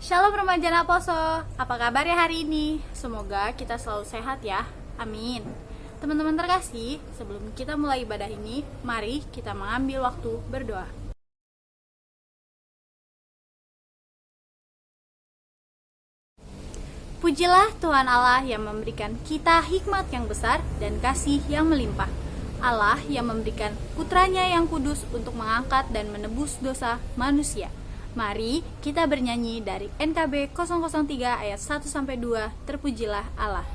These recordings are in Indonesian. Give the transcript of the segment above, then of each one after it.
Shalom remaja Naposo, apa kabar ya hari ini? Semoga kita selalu sehat ya, amin. Teman-teman terkasih, sebelum kita mulai ibadah ini, mari kita mengambil waktu berdoa. Pujilah Tuhan Allah yang memberikan kita hikmat yang besar dan kasih yang melimpah. Allah yang memberikan putranya yang kudus untuk mengangkat dan menebus dosa manusia. Mari kita bernyanyi dari NKB 003 ayat 1-2, terpujilah Allah.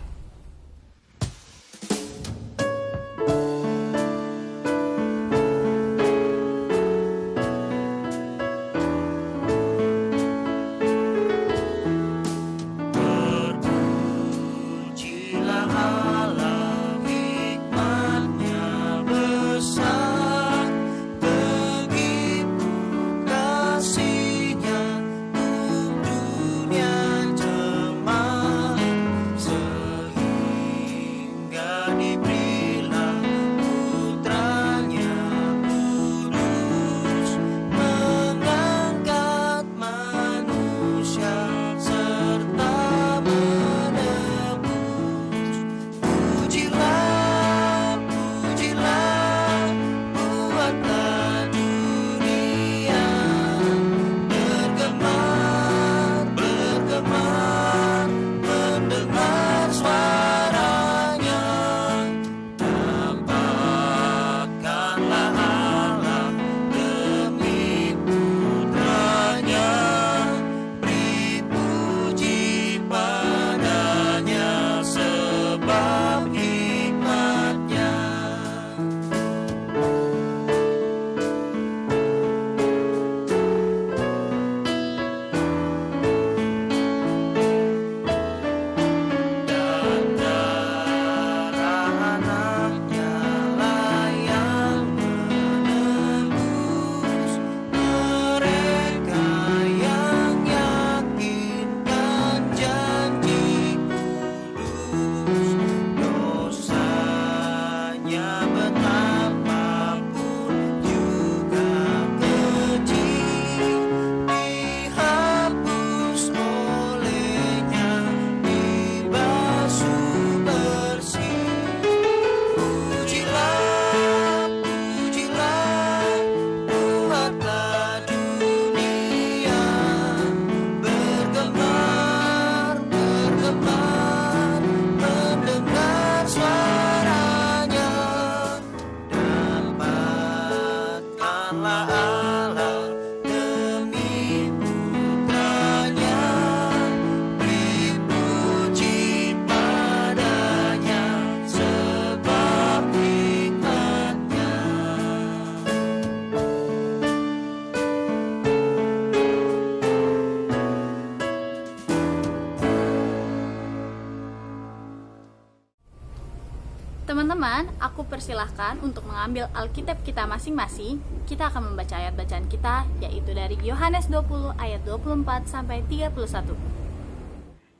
Teman-teman, aku persilahkan untuk mengambil Alkitab kita masing-masing. Kita akan membaca ayat bacaan kita, yaitu dari Yohanes 20 ayat 24 sampai 31.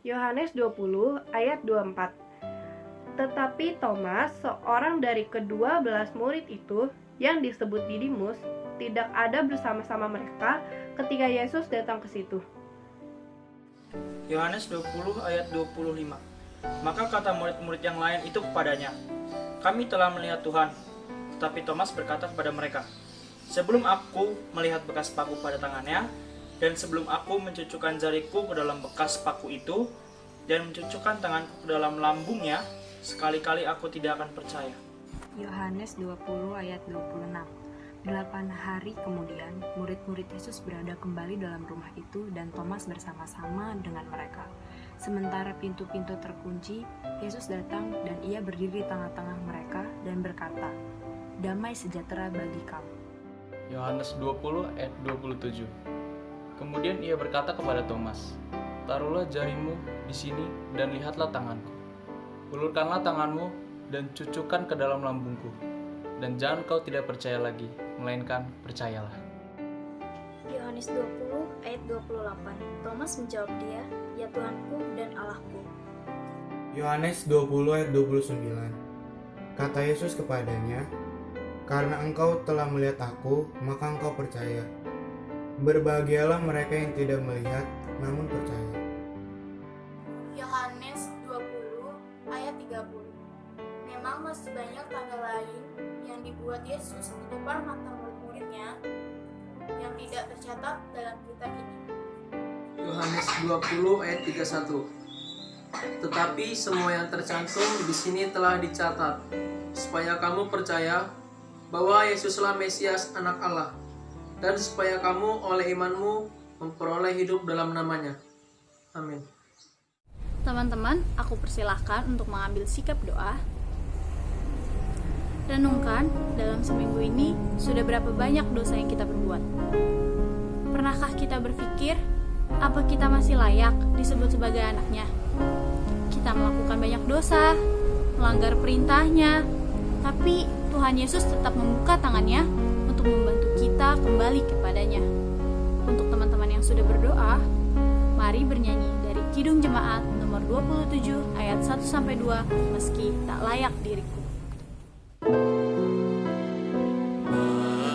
Yohanes 20 ayat 24. Tetapi Thomas, seorang dari ke-12 murid itu, yang disebut Didimus, tidak ada bersama-sama mereka ketika Yesus datang ke situ. Yohanes 20 ayat 25. Maka kata murid-murid yang lain itu kepadanya, "Kami telah melihat Tuhan." Tetapi Thomas berkata kepada mereka, "Sebelum aku melihat bekas paku pada tangannya, dan sebelum aku mencucukkan jariku ke dalam bekas paku itu, dan mencucukkan tanganku ke dalam lambungnya, sekali-kali aku tidak akan percaya." Yohanes 20 ayat 26. 8 hari kemudian, murid-murid Yesus berada kembali dalam rumah itu dan Thomas bersama-sama dengan mereka. Sementara pintu-pintu terkunci, Yesus datang dan ia berdiri di tengah-tengah mereka dan berkata, "Damai sejahtera bagi kamu." Yohanes 20 ayat 27. Kemudian ia berkata kepada Thomas, "Taruhlah jarimu di sini dan lihatlah tanganku. Ulurkanlah tanganmu dan cucukkan ke dalam lambungku. Dan jangan kau tidak percaya lagi, melainkan percayalah." Yohanes 20 ayat 28. Thomas menjawab dia, "Ya Tuhanku dan Allahku." Yohanes 20 ayat 29. Kata Yesus kepadanya, "Karena engkau telah melihat aku, maka engkau percaya. Berbahagialah mereka yang tidak melihat namun percaya. Yohanes 20 ayat 30. Memang masih banyak tanda lain yang dibuat Yesus di depan mata murid-muridnya yang tidak tercatat dalam kitab ini. Yohanes 20 ayat 31. Tetapi semua yang tercantum di sini telah dicatat, supaya kamu percaya bahwa Yesuslah Mesias Anak Allah, dan supaya kamu oleh imanmu memperoleh hidup dalam namanya. Amin. Teman-teman, aku persilahkan untuk mengambil sikap doa. Renungkan, dalam seminggu ini sudah berapa banyak dosa yang kita perbuat. Pernahkah kita berpikir, apa kita masih layak disebut sebagai anaknya? Kita melakukan banyak dosa, melanggar perintahnya, tapi Tuhan Yesus tetap membuka tangannya untuk membantu kita kembali kepadanya. Untuk teman-teman yang sudah berdoa, mari bernyanyi dari Kidung Jemaat nomor 27 ayat 1-2, meski tak layak diriku.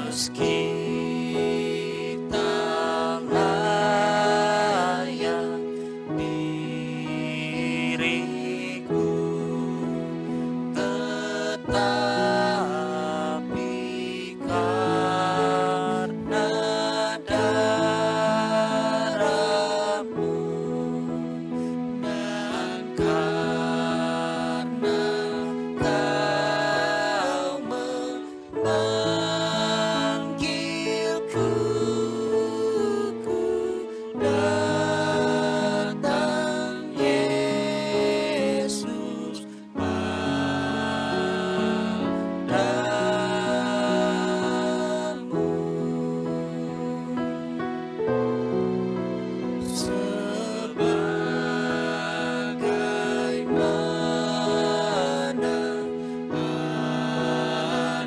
Meski tak layak diriku, tetapi karena darah-Mu dan karena Kau memanggilku, ku datang Yesus padamu. Sebagaimana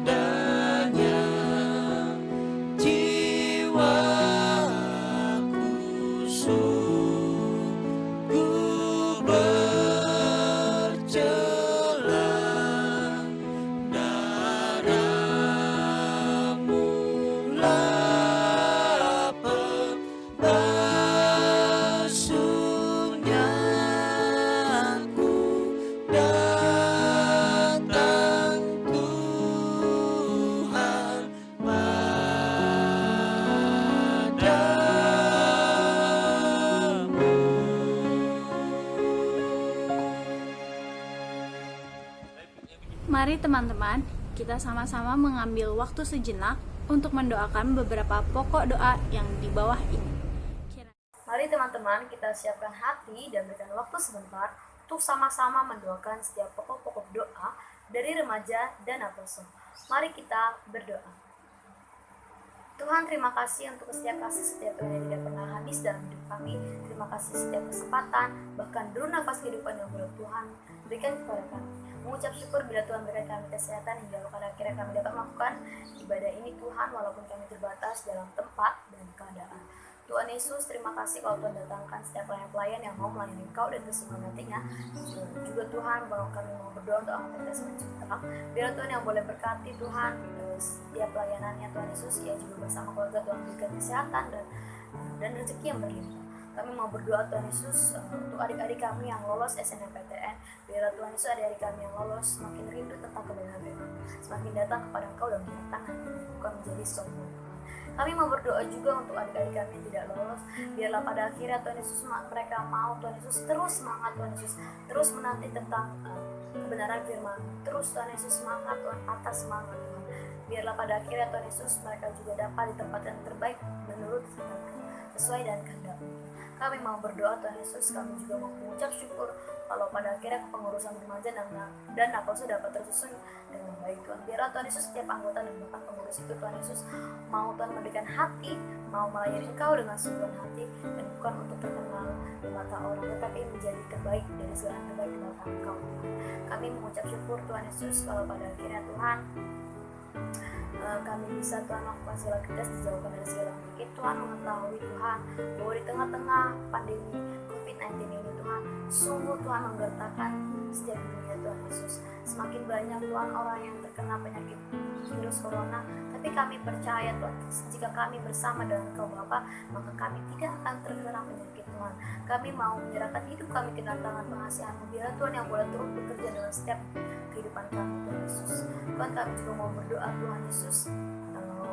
adanya jiwaku sungguh bercela, darah-Mu lah pembasuhnya. Ku datang Tuhan padamu. Mari teman-teman, kita sama-sama mengambil waktu sejenak untuk mendoakan beberapa pokok doa yang di bawah ini. Mari teman-teman, kita siapkan hati dan berikan waktu sebentar untuk sama-sama mendoakan setiap pokok-pokok doa dari remaja dan apostol. Mari kita berdoa. Tuhan, terima kasih untuk setiap kasih setia Tuhan yang tidak pernah habis dalam hidup kami. Terima kasih setiap kesempatan, bahkan dulu nafas kehidupan yang boleh Tuhan berikan kepada kami. Mengucap syukur bila Tuhan berikan kami kesehatan hingga pada akhirnya kami dapat melakukan ibadah ini Tuhan, walaupun kami terbatas dalam tempat dan keadaan. Tuhan Yesus, terima kasih kalau Tuhan datangkan setiap pelayan-pelayan yang mau melayani Engkau dan kesemua nantinya. Juga Tuhan, bahwa kami mau berdoa untuk anak kita semencipta. Biar Tuhan yang boleh berkati Tuhan setiap pelayanannya Tuhan Yesus, ia juga bersama keluarga Tuhan berikan kesehatan dan rezeki yang berlimpah. Kami mau berdoa Tuhan Yesus untuk adik-adik kami yang lolos SNMPTN. Biarlah Tuhan Yesus adik-adik kami yang lolos semakin rindu tentang kebenaran firman, semakin datang kepada Engkau dan menyatakan bukan menjadi sombong. Kami mau berdoa juga untuk adik-adik kami yang tidak lolos. Biarlah pada akhirnya Tuhan Yesus mereka mau Tuhan Yesus terus semangat Tuhan Yesus, terus menanti tentang kebenaran firman. Terus Tuhan Yesus semangat Tuhan, atas semangat Tuhan. Biarlah pada akhirnya Tuhan Yesus mereka juga dapat di tempat yang terbaik menurut firman sesuai dan kehendak-Mu. Kami mau berdoa Tuhan Yesus, kami juga mau mengucap syukur kalau pada akhirnya kepengurusan remaja dan apostol dapat tersusun dengan baik Tuhan. Biarlah Tuhan Yesus setiap anggota dan bahkan pengurus itu Tuhan Yesus mau Tuhan memberikan hati, mau melayani Engkau dengan sungguhan hati dan bukan untuk terkenal di mata orang, tetapi menjadi terbaik dari segala yang terbaik di mata Engkau Tuhan. Kami mengucap syukur Tuhan Yesus kalau pada akhirnya Tuhan kami bisa Tuhan melakukan segala aktivitas dijauhkan dari segala penyakit. Tuhan mengetahui Tuhan bahwa di tengah-tengah pandemi COVID-19 ini Tuhan, sungguh Tuhan menggertakkan setiap dunia Tuhan Yesus. Semakin banyak Tuhan orang yang terkena penyakit virus corona, tapi kami percaya Tuhan, jika kami bersama dengan Engkau Bapa, maka kami tidak akan terkena penyakit Tuhan. Kami mau menyerahkan hidup kami ke dalam tangan pengasihan-Mu. Biarlah Tuhan yang boleh turut bekerja dalam setiap kehidupan kami, Tuhan Yesus. Tuhan, kami juga mau berdoa Tuhan Yesus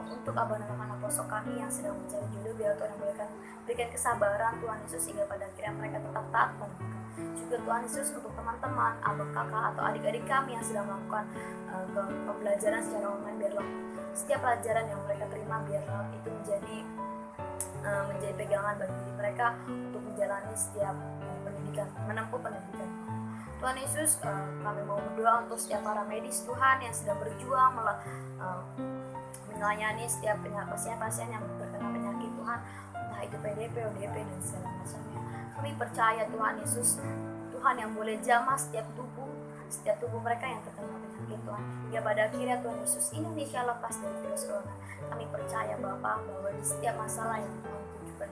untuk abang-abang apostol kami yang sedang mencari jodoh. Biar Tuhan yang berikan kesabaran Tuhan Yesus, sehingga pada akhirnya mereka tetap taat pada Engkau. Juga Tuhan Yesus untuk teman-teman, abang kakak atau adik-adik kami yang sedang melakukan pembelajaran secara online, biarlah setiap pelajaran yang mereka terima biarlah itu menjadi pegangan bagi diri mereka untuk menjalani setiap pendidikan, menempuh pendidikan. Tuhan Yesus, kami mau berdoa untuk setiap para medis Tuhan yang sedang berjuang melayani setiap pasien-pasien yang terkena penyakit Tuhan, entah itu PDP, ODP dan segala macamnya. Kami percaya Tuhan Yesus, Tuhan yang boleh jamah setiap tubuh mereka yang terkena penyakit Tuhan, hingga pada akhirnya Tuhan Yesus Indonesia lepas dari virus corona. Kami percaya Bapa bahwa di setiap masalah yang Tuhan tunjukkan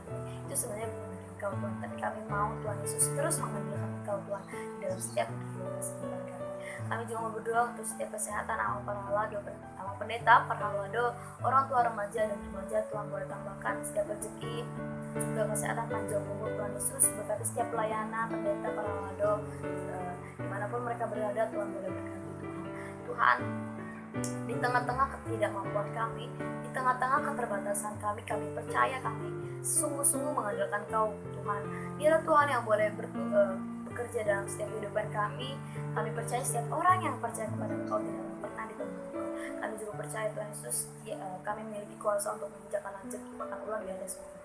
itu sebenarnya bukan dari Engkau Tuhan, tapi kami mau Tuhan Yesus terus mengandalkan Engkau Tuhan di dalam setiap kehidupan kami. Kami juga mau berdoa untuk setiap kesehatan awal para halado, pendeta, para halado, orang tua remaja dan remaja. Tuhan boleh tambahkan setiap rezeki, juga kesehatan panjang umur Tuhan Yesus. Berkati setiap pelayanan pendeta, para halado, dimanapun mereka berada, Tuhan boleh berkati Tuhan. Di tengah-tengah ketidakmampuan kami, di tengah-tengah keterbatasan kami percaya kami sungguh-sungguh mengandalkan Kau Tuhan. Biarlah Tuhan yang boleh bekerja dalam setiap kehidupan kami. Kami percaya setiap orang yang percaya kepada Engkau tidak pernah ditolong. Kami juga percaya Tuhan Yesus, kami memiliki kuasa untuk menginjakkan rezeki makan ulang di atas bumi.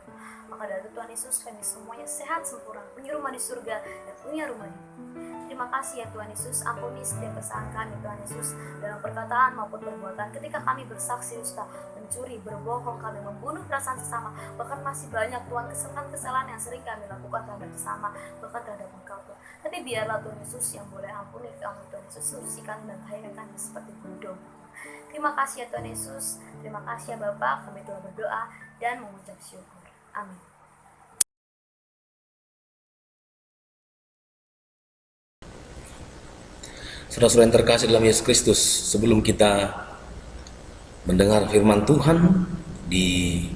Maka dari itu Tuhan Yesus, kami semuanya sehat sempurna, punya rumah di surga dan punya rumah di bumi. Terima kasih ya Tuhan Yesus, ampuni setiap kesalahan kami Tuhan Yesus, dalam perkataan maupun perbuatan. Ketika kami bersaksi dusta, mencuri, berbohong, kami membunuh perasaan sesama, bahkan masih banyak Tuhan kesalahan-kesalahan yang sering kami lakukan terhadap sesama, bahkan terhadap Engkau Tuhan. Tapi biarlah Tuhan Yesus yang boleh ampuni kami Tuhan Yesus, bersihkan dan tahirkan kami seperti bodoh. Terima kasih ya Tuhan Yesus, terima kasih ya Bapa, kami telah berdoa dan mengucap syukur. Amin. Saudara-saudara yang terkasih dalam Yesus Kristus, sebelum kita mendengar firman Tuhan di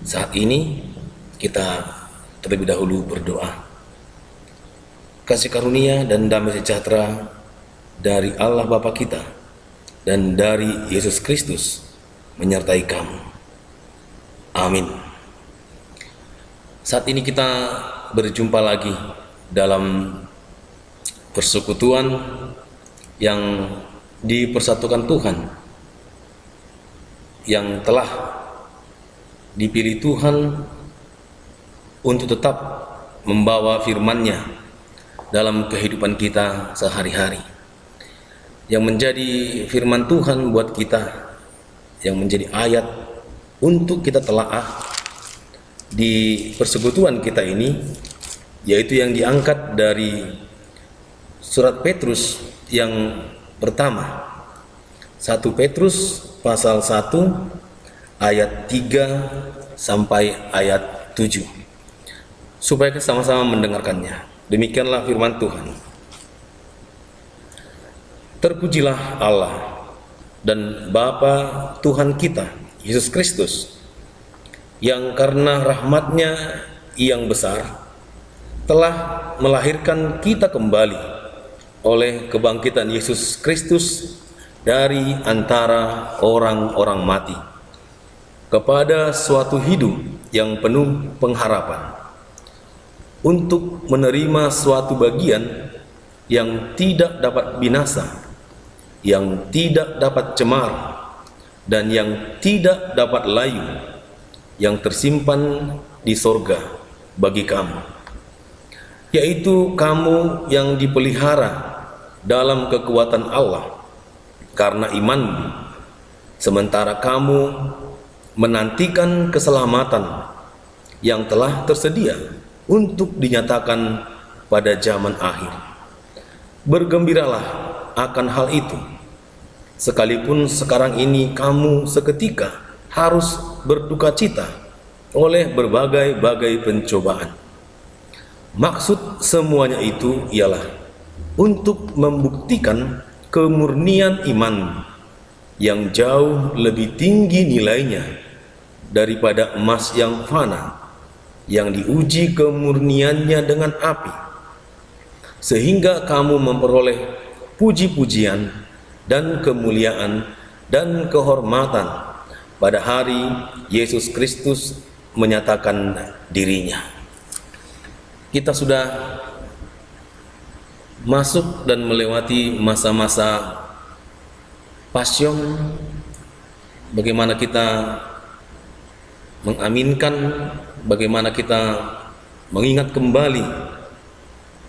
saat ini, kita terlebih dahulu berdoa. Kasih karunia dan damai sejahtera dari Allah Bapa kita dan dari Yesus Kristus menyertai kamu. Amin. Saat ini kita berjumpa lagi dalam persekutuan yang dipersatukan Tuhan, yang telah dipilih Tuhan untuk tetap membawa firman-Nya dalam kehidupan kita sehari-hari, yang menjadi firman Tuhan buat kita, yang menjadi ayat untuk kita telaah di persekutuan kita ini, yaitu yang diangkat dari surat Petrus yang pertama, 1 Petrus pasal 1 ayat 3 sampai ayat 7, supaya kita sama-sama mendengarkannya. Demikianlah firman Tuhan. Terpujilah Allah dan Bapa Tuhan kita Yesus Kristus, yang karena rahmat-Nya yang besar telah melahirkan kita kembali oleh kebangkitan Yesus Kristus dari antara orang-orang mati kepada suatu hidup yang penuh pengharapan, untuk menerima suatu bagian yang tidak dapat binasa, yang tidak dapat cemar, dan yang tidak dapat layu, yang tersimpan di sorga bagi kamu, yaitu kamu yang dipelihara dalam kekuatan Allah karena imanmu, sementara kamu menantikan keselamatan yang telah tersedia untuk dinyatakan pada zaman akhir. Bergembiralah akan hal itu, sekalipun sekarang ini kamu seketika harus berduka cita oleh berbagai-bagai pencobaan. Maksud semuanya itu ialah untuk membuktikan kemurnian iman yang jauh lebih tinggi nilainya daripada emas yang fana, yang diuji kemurniannya dengan api, sehingga kamu memperoleh puji-pujian dan kemuliaan dan kehormatan pada hari Yesus Kristus menyatakan dirinya. Kita sudah masuk dan melewati masa-masa passion, bagaimana kita mengaminkan, bagaimana kita mengingat kembali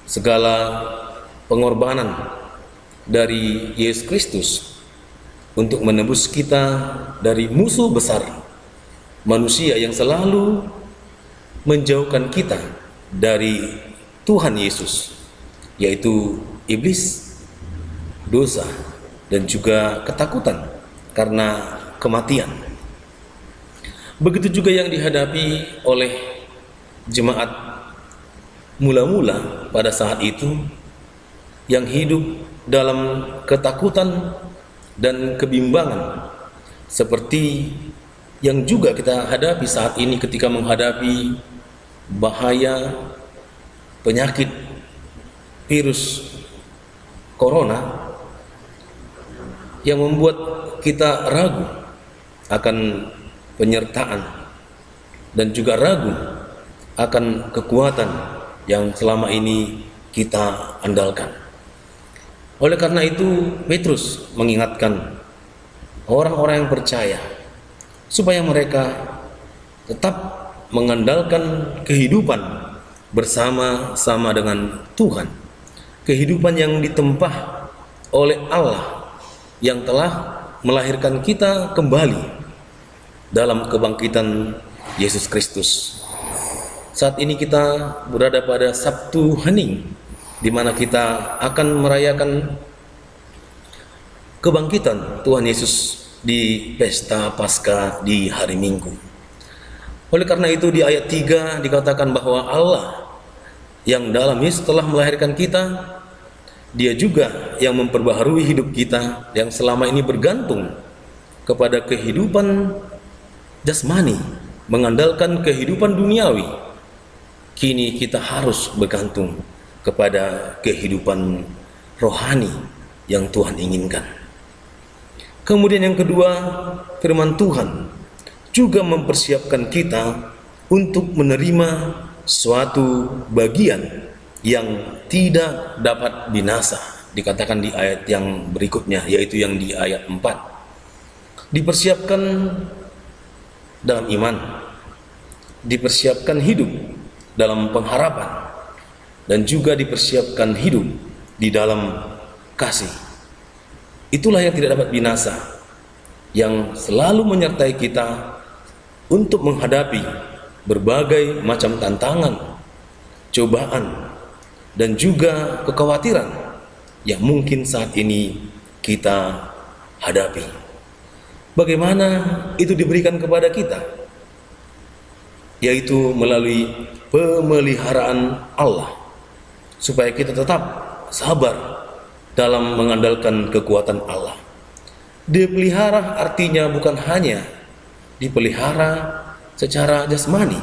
segala pengorbanan dari Yesus Kristus untuk menebus kita dari musuh besar manusia yang selalu menjauhkan kita dari Tuhan Yesus, yaitu iblis, dosa, dan juga ketakutan karena kematian. Begitu juga yang dihadapi oleh jemaat mula-mula pada saat itu, yang hidup dalam ketakutan dan kebimbangan, seperti yang juga kita hadapi saat ini ketika menghadapi bahaya penyakit virus corona yang membuat kita ragu akan penyertaan dan juga ragu akan kekuatan yang selama ini kita andalkan. Oleh karena itu, Petrus mengingatkan orang-orang yang percaya supaya mereka tetap mengandalkan kehidupan bersama-sama dengan Tuhan, kehidupan yang ditempah oleh Allah yang telah melahirkan kita kembali dalam kebangkitan Yesus Kristus. Saat ini kita berada pada Sabtu Hening, di mana kita akan merayakan kebangkitan Tuhan Yesus di pesta Paskah di hari Minggu. Oleh karena itu di ayat 3 dikatakan bahwa Allah yang dalam Yesus telah melahirkan kita, Dia juga yang memperbaharui hidup kita yang selama ini bergantung kepada kehidupan jasmani, mengandalkan kehidupan duniawi. Kini kita harus bergantung kepada kehidupan rohani yang Tuhan inginkan. Kemudian yang kedua, firman Tuhan juga mempersiapkan kita untuk menerima suatu bagian yang tidak dapat binasa. Dikatakan di ayat yang berikutnya, yaitu yang di ayat 4. Dipersiapkan dalam iman, dipersiapkan hidup dalam pengharapan, dan juga dipersiapkan hidup di dalam kasih. Itulah yang tidak dapat binasa, yang selalu menyertai kita untuk menghadapi berbagai macam tantangan, cobaan, dan juga kekhawatiran yang mungkin saat ini kita hadapi. Bagaimana itu diberikan kepada kita? Yaitu melalui pemeliharaan Allah, supaya kita tetap sabar dalam mengandalkan kekuatan Allah. Dipelihara artinya bukan hanya dipelihara secara jasmani,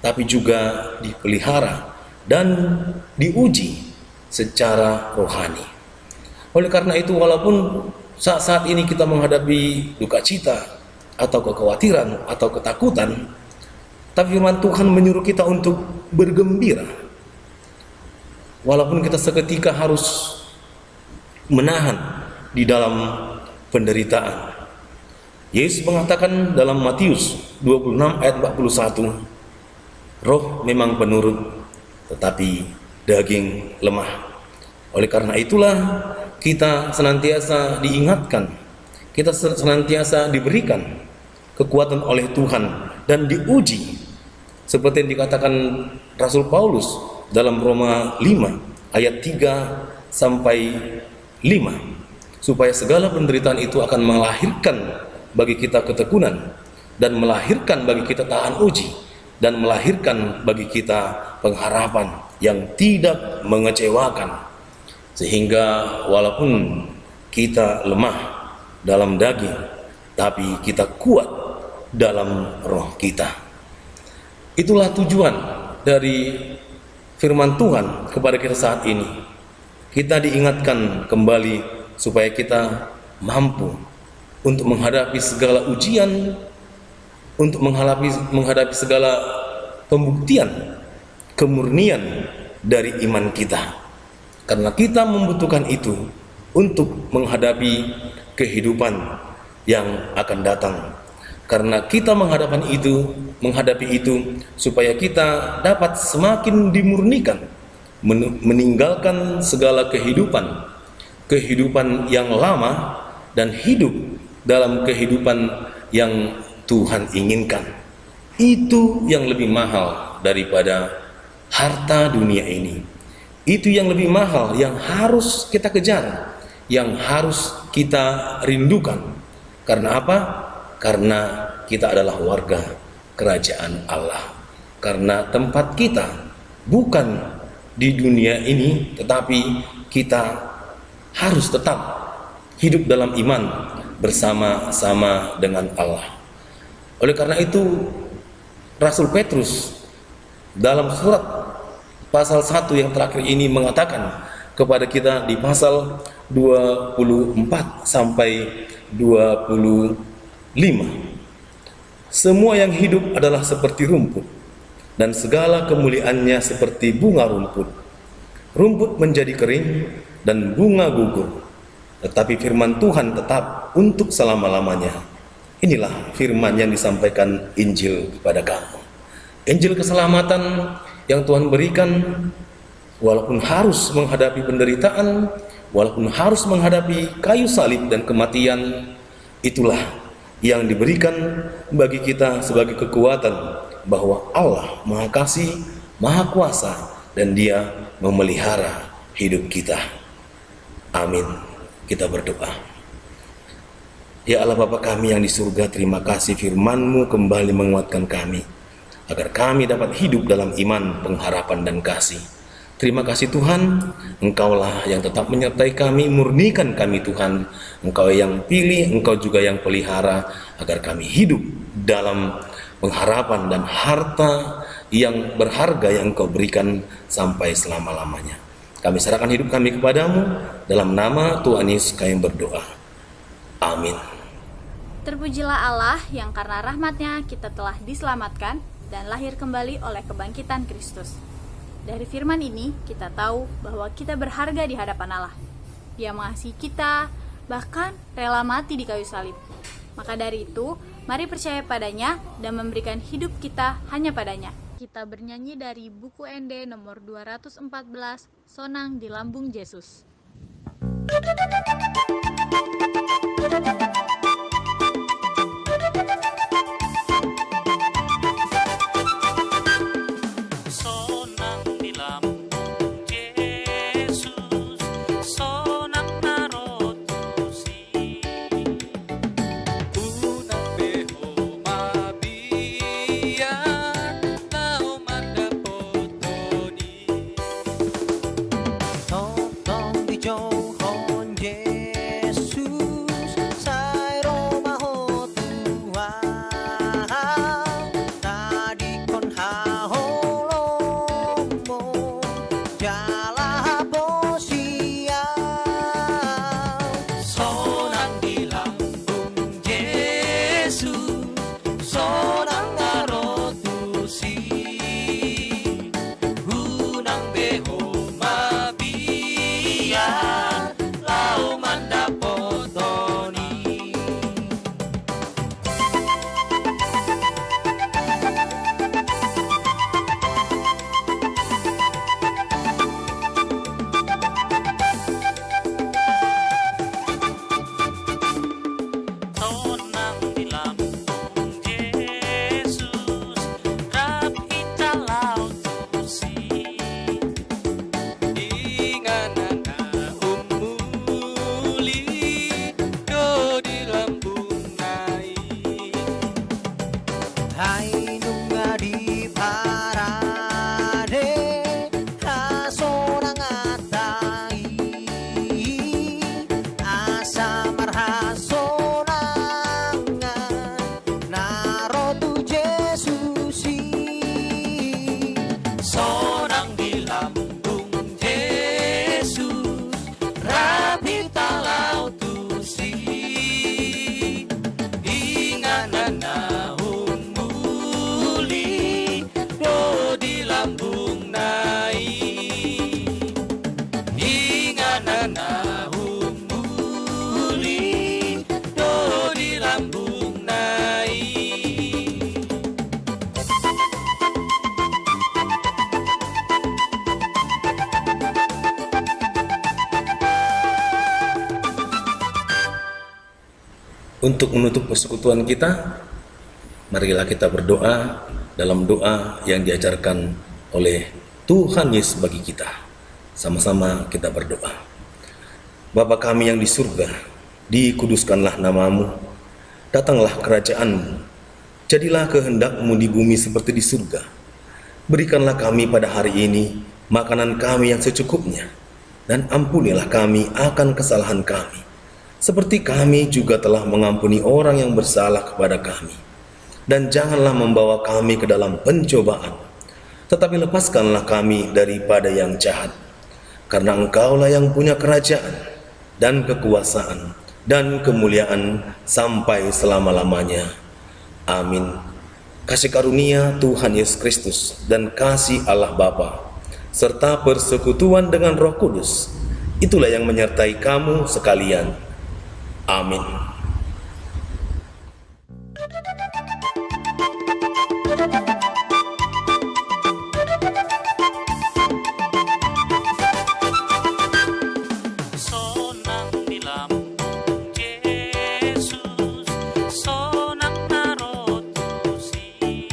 tapi juga dipelihara dan diuji secara rohani. Oleh karena itu, walaupun saat ini kita menghadapi duka cita atau kekhawatiran atau ketakutan, tapi firman Tuhan menyuruh kita untuk bergembira. Walaupun kita seketika harus menahan di dalam penderitaan. Yesus mengatakan dalam Matius 26 ayat 41, roh memang penurut, tetapi daging lemah. Oleh karena itulah kita senantiasa diingatkan, kita senantiasa diberikan kekuatan oleh Tuhan dan diuji, seperti yang dikatakan Rasul Paulus dalam Roma 5 ayat 3 sampai 5, supaya segala penderitaan itu akan melahirkan bagi kita ketekunan, dan melahirkan bagi kita tahan uji, dan melahirkan bagi kita pengharapan yang tidak mengecewakan, sehingga walaupun kita lemah, dalam daging, tapi kita kuat dalam roh kita. Itulah tujuan dari firman Tuhan kepada kita saat ini. Kita diingatkan kembali supaya kita mampu untuk menghadapi segala ujian, untuk menghadapi segala pembuktian, kemurnian dari iman kita. Karena kita membutuhkan itu untuk menghadapi kehidupan yang akan datang. Karena kita menghadapi itu supaya kita dapat semakin dimurnikan, meninggalkan segala kehidupan yang lama dan hidup dalam kehidupan yang Tuhan inginkan. Itu yang lebih mahal daripada harta dunia ini. Itu yang lebih mahal, yang harus kita kejar, yang harus kita rindukan. Karena apa? Karena kita adalah warga kerajaan Allah. Karena tempat kita bukan di dunia ini, tetapi kita harus tetap hidup dalam iman bersama-sama dengan Allah. Oleh karena itu, Rasul Petrus dalam surat pasal 1 yang terakhir ini mengatakan kepada kita di pasal 24 sampai 25. Semua yang hidup adalah seperti rumput, dan segala kemuliaannya seperti bunga rumput. Rumput menjadi kering dan bunga gugur, tetapi firman Tuhan tetap untuk selama-lamanya. Inilah firman yang disampaikan Injil kepada kamu. Injil keselamatan yang Tuhan berikan, walaupun harus menghadapi penderitaan, walaupun harus menghadapi kayu salib dan kematian, itulah yang diberikan bagi kita sebagai kekuatan bahwa Allah Maha Kasih, Maha Kuasa, dan Dia memelihara hidup kita. Amin. Kita berdoa. Ya Allah Bapa kami yang di surga, terima kasih firman-Mu kembali menguatkan kami, agar kami dapat hidup dalam iman, pengharapan, dan kasih. Terima kasih Tuhan, Engkaulah yang tetap menyertai kami, murnikan kami Tuhan. Engkau yang pilih, Engkau juga yang pelihara, agar kami hidup dalam pengharapan dan harta yang berharga yang Engkau berikan sampai selama-lamanya. Kami serahkan hidup kami kepadamu, dalam nama Tuhan Yesus kami berdoa. Amin. Terpujilah Allah yang karena rahmat-Nya kita telah diselamatkan dan lahir kembali oleh kebangkitan Kristus. Dari firman ini kita tahu bahwa kita berharga di hadapan Allah. Dia mengasihi kita, bahkan rela mati di kayu salib. Maka dari itu, mari percaya padanya dan memberikan hidup kita hanya padanya. Kita bernyanyi dari buku ND nomor 214, Sonang di Lambung Yesus. Asa marhaso untuk menutup persekutuan kita, marilah kita berdoa dalam doa yang diajarkan oleh Tuhan Yesus bagi kita. Sama-sama kita berdoa. Bapa kami yang di surga, dikuduskanlah namamu, datanglah kerajaanmu, jadilah kehendakmu di bumi seperti di surga. Berikanlah kami pada hari ini makanan kami yang secukupnya, dan ampunilah kami akan kesalahan kami, seperti kami juga telah mengampuni orang yang bersalah kepada kami. Dan janganlah membawa kami ke dalam pencobaan, tetapi lepaskanlah kami daripada yang jahat. Karena Engkaulah yang punya kerajaan, dan kekuasaan, dan kemuliaan sampai selama-lamanya. Amin. Kasih karunia Tuhan Yesus Kristus dan kasih Allah Bapa serta persekutuan dengan Roh Kudus, itulah yang menyertai kamu sekalian. Amin. Sonang di lambung Yesus, sonang narotusi,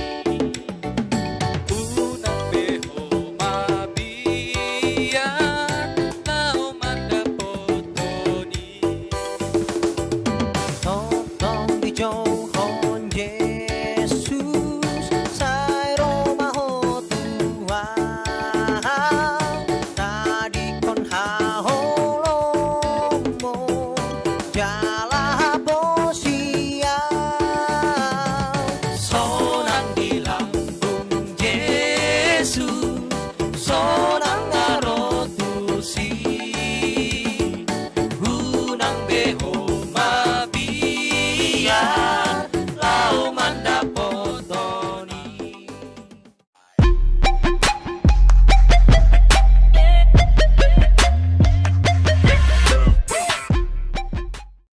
unang beho mabiyan, lau mandapotoni, tong tong di jong